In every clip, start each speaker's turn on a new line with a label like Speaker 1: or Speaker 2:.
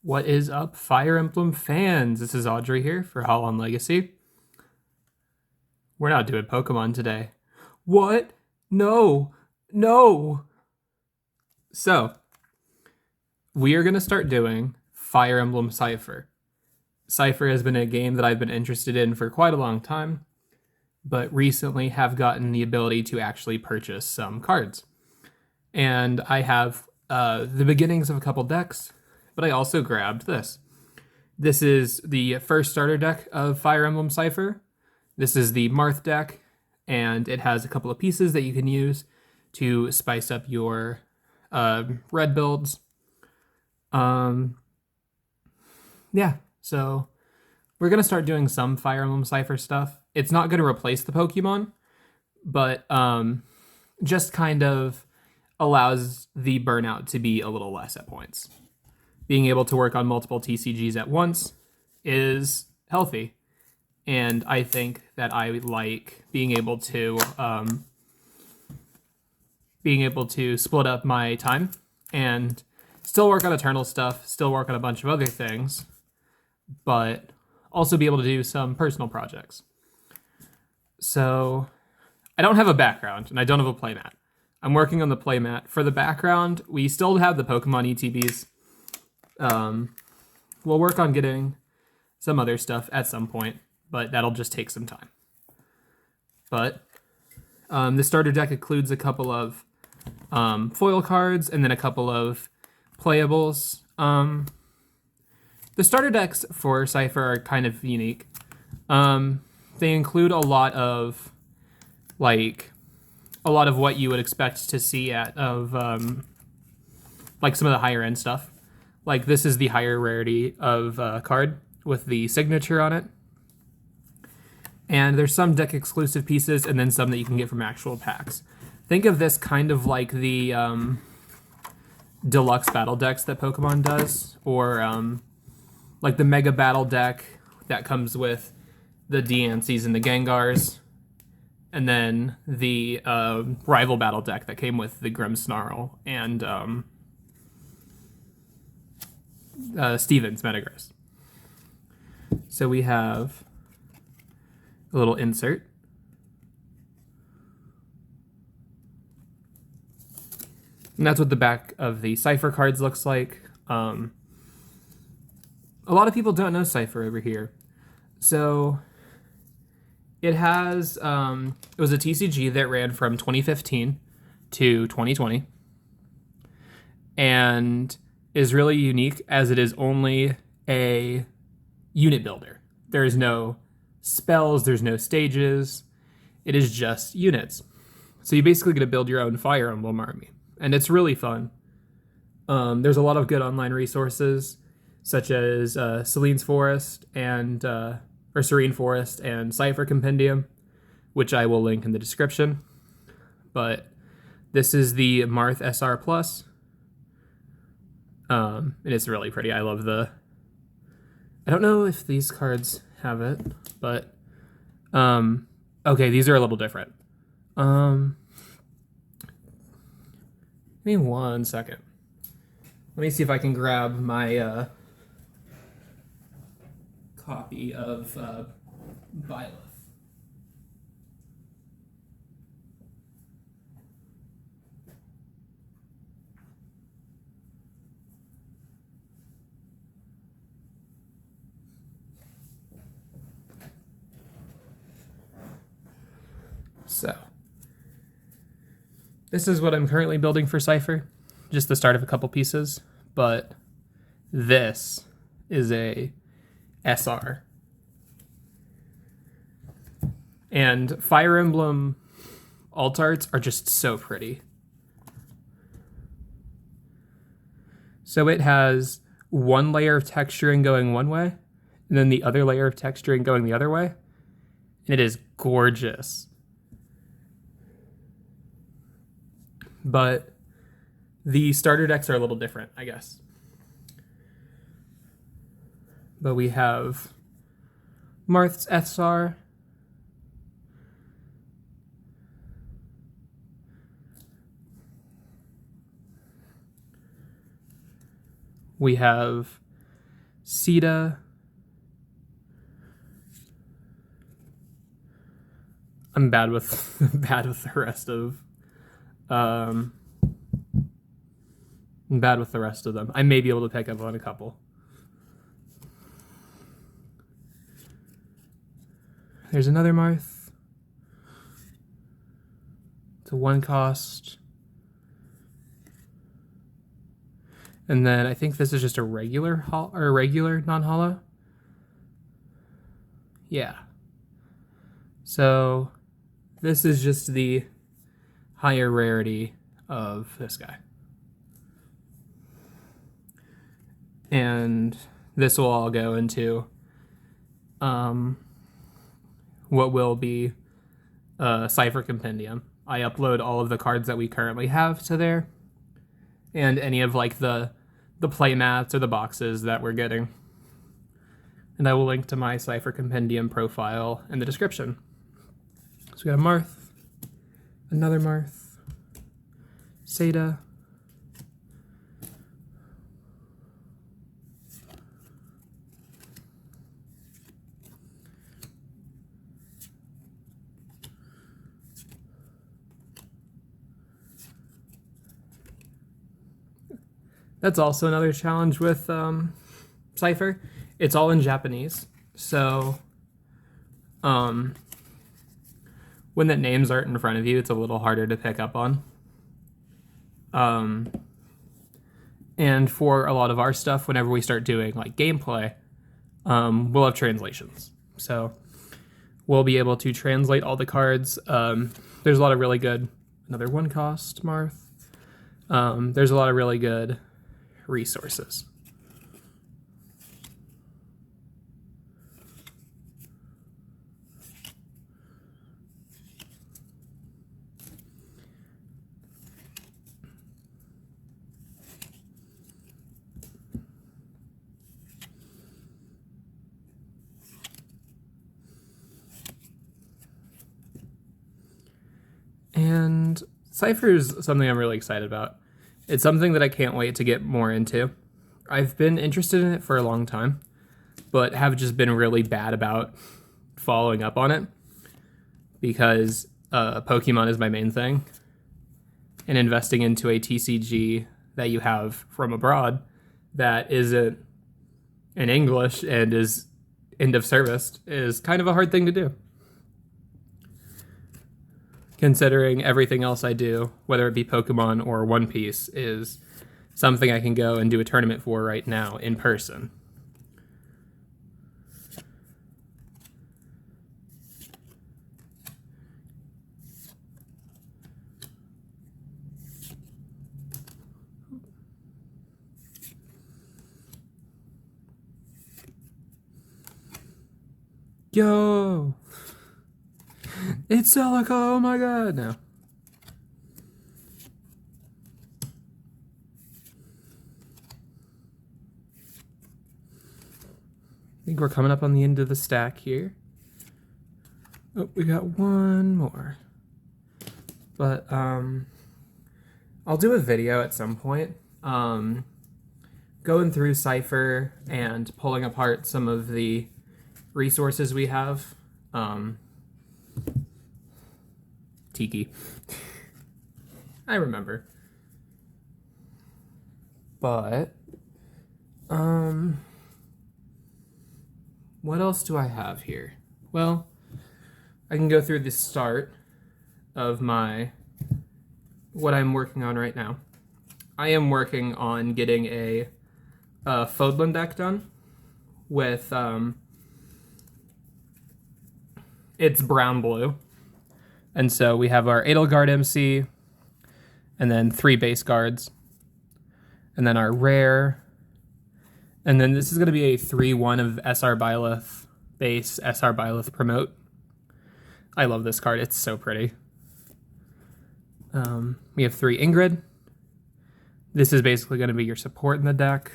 Speaker 1: What is up, Fire Emblem fans? This is Audrey here for Holon Legacy. We're not doing Pokemon today. What? No. No. So, we are going to start doing Fire Emblem Cipher. Cipher has been a game that I've been interested in for quite a long time, but recently have gotten the ability to actually purchase some cards. And I have the beginnings of a couple decks, but I also grabbed this. This is the first starter deck of Fire Emblem Cipher. This is the Marth deck, and it has a couple of pieces that you can use to spice up your red builds. Yeah, so we're going to start doing some Fire Emblem Cipher stuff. It's not going to replace the Pokemon, but just kind of allows the burnout to be a little less at points. Being able to work on multiple TCGs at once is healthy, and I think that I like being able to split up my time and still work on Eternal stuff, still work on a bunch of other things, but also be able to do some personal projects. So I don't have a background, and I don't have a playmat. I'm working on the playmat. For the background, we still have the Pokemon ETBs. We'll work on getting some other stuff at some point, but that'll just take some time. But the starter deck includes a couple of foil cards and then a couple of playables. The starter decks for Cipher are kind of unique. They include a lot of what you would expect to see like some of the higher end stuff. Like this is the higher rarity of card with the signature on it. And there's some deck exclusive pieces and then some that you can get from actual packs. Think of this kind of like the deluxe battle decks that Pokemon does, or like the mega battle deck that comes with the Deancies and the Gengars, and then the rival battle deck that came with the Grimmsnarl and Steven's Metagross. So we have a little insert. And that's what the back of the Cipher cards looks like. A lot of people don't know Cipher over here. So it has, it was a TCG that ran from 2015 to 2020. And is really unique as it is only a unit builder. There is no spells, there's no stages. It is just units. So you basically get to build your own Fire Emblem army. And it's really fun. There's a lot of good online resources, such as Selene's Forest and Serene Forest and Cipher Compendium, which I will link in the description. But this is the Marth SR Plus. And it's really pretty. I love I don't know if these cards have it, but okay, these are a little different. Give me 1 second. Let me see if I can grab my copy of Byleth. So, this is what I'm currently building for Cipher. Just the start of a couple pieces, but this is a SR. And Fire Emblem alt arts are just so pretty. So it has one layer of texturing going one way, and then the other layer of texturing going the other way. And it is gorgeous. But the starter decks are a little different, I guess. But we have Marth's SR. We have Sita. I'm bad with the rest of I'm bad with the rest of them. I may be able to pick up on a couple. There's another Marth. It's a 1 cost. And then I think this is just a regular non-holo. Yeah. So this is just the higher rarity of this guy. And this will all go into what will be a Cipher Compendium. I upload all of the cards that we currently have to there, and any of like the play mats or the boxes that we're getting. And I will link to my Cipher Compendium profile in the description. So we got a Marth, another Marth, Seda, that's also another challenge with Cipher. It's all in Japanese, so when the names aren't in front of you, it's a little harder to pick up on. And for a lot of our stuff, whenever we start doing like gameplay, we'll have translations. So we'll be able to translate all the cards. There's a lot of really good, another 1 cost Marth. There's a lot of really good resources. And Cipher is something I'm really excited about. It's something that I can't wait to get more into. I've been interested in it for a long time, but have just been really bad about following up on it because Pokemon is my main thing. And investing into a TCG that you have from abroad that isn't in English and is end of service is kind of a hard thing to do. Considering everything else I do, whether it be Pokemon or One Piece, is something I can go and do a tournament for right now in person. Yo! It's Celica, oh my god, no. I think we're coming up on the end of the stack here. Oh, we got one more. But, I'll do a video at some point, going through Cipher and pulling apart some of the resources we have. Tiki. I remember. But, what else do I have here? Well, I can go through the start of what I'm working on right now. I am working on getting a Fodlan deck done with, it's brown-blue. And so we have our Edelgard MC, and then 3 base guards, and then our rare, and then this is going to be a 3-1 of SR Byleth base, SR Byleth promote. I love this card, it's so pretty. We have 3 Ingrid. This is basically going to be your support in the deck.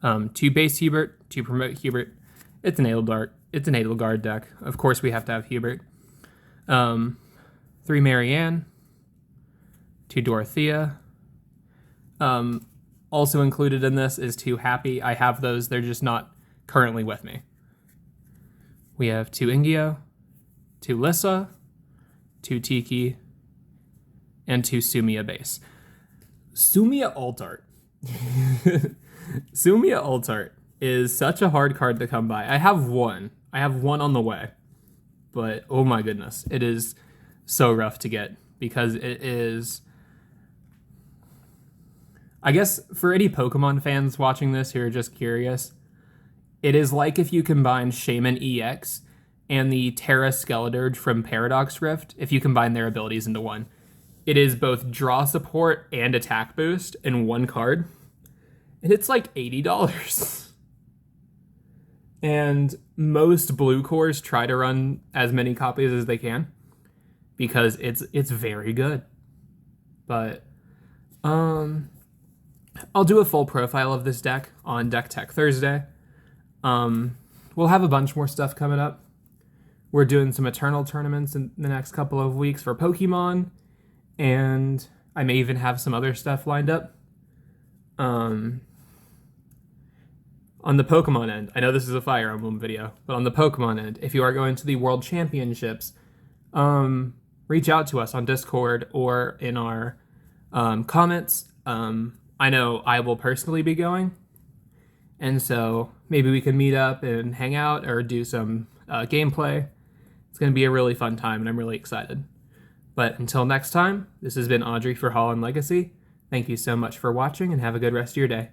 Speaker 1: 2 base Hubert, 2 promote Hubert. It's an Edelgard deck. Of course we have to have Hubert. 3 Marianne, 2 Dorothea. All Also included in this is 2 Happy. I have those, they're just not currently with me. We have 2 Ingio, 2 Lissa, 2 Tiki, and 2 Sumia base. Sumia alt art. Sumia alt art is such a hard card to come by. I have one on the way, but oh my goodness, it is so rough to get because it is, I guess for any Pokemon fans watching this who are just curious, it is like if you combine Shaman EX and the Terra Skeledirge from Paradox Rift, if you combine their abilities into one. It is both draw support and attack boost in one card, and it's like $80. And most blue cores try to run as many copies as they can because it's very good. But I'll do a full profile of this deck on Deck Tech Thursday. We'll have a bunch more stuff coming up. We're doing some Eternal tournaments in the next couple of weeks for Pokemon, and I may even have some other stuff lined up. On the Pokemon end, I know this is a Fire Emblem video, but on the Pokemon end, if you are going to the World Championships, reach out to us on Discord or in our comments. I know I will personally be going, and so maybe we can meet up and hang out or do some gameplay. It's going to be a really fun time, and I'm really excited. But until next time, this has been Audrey for Holon Legacy. Thank you so much for watching, and have a good rest of your day.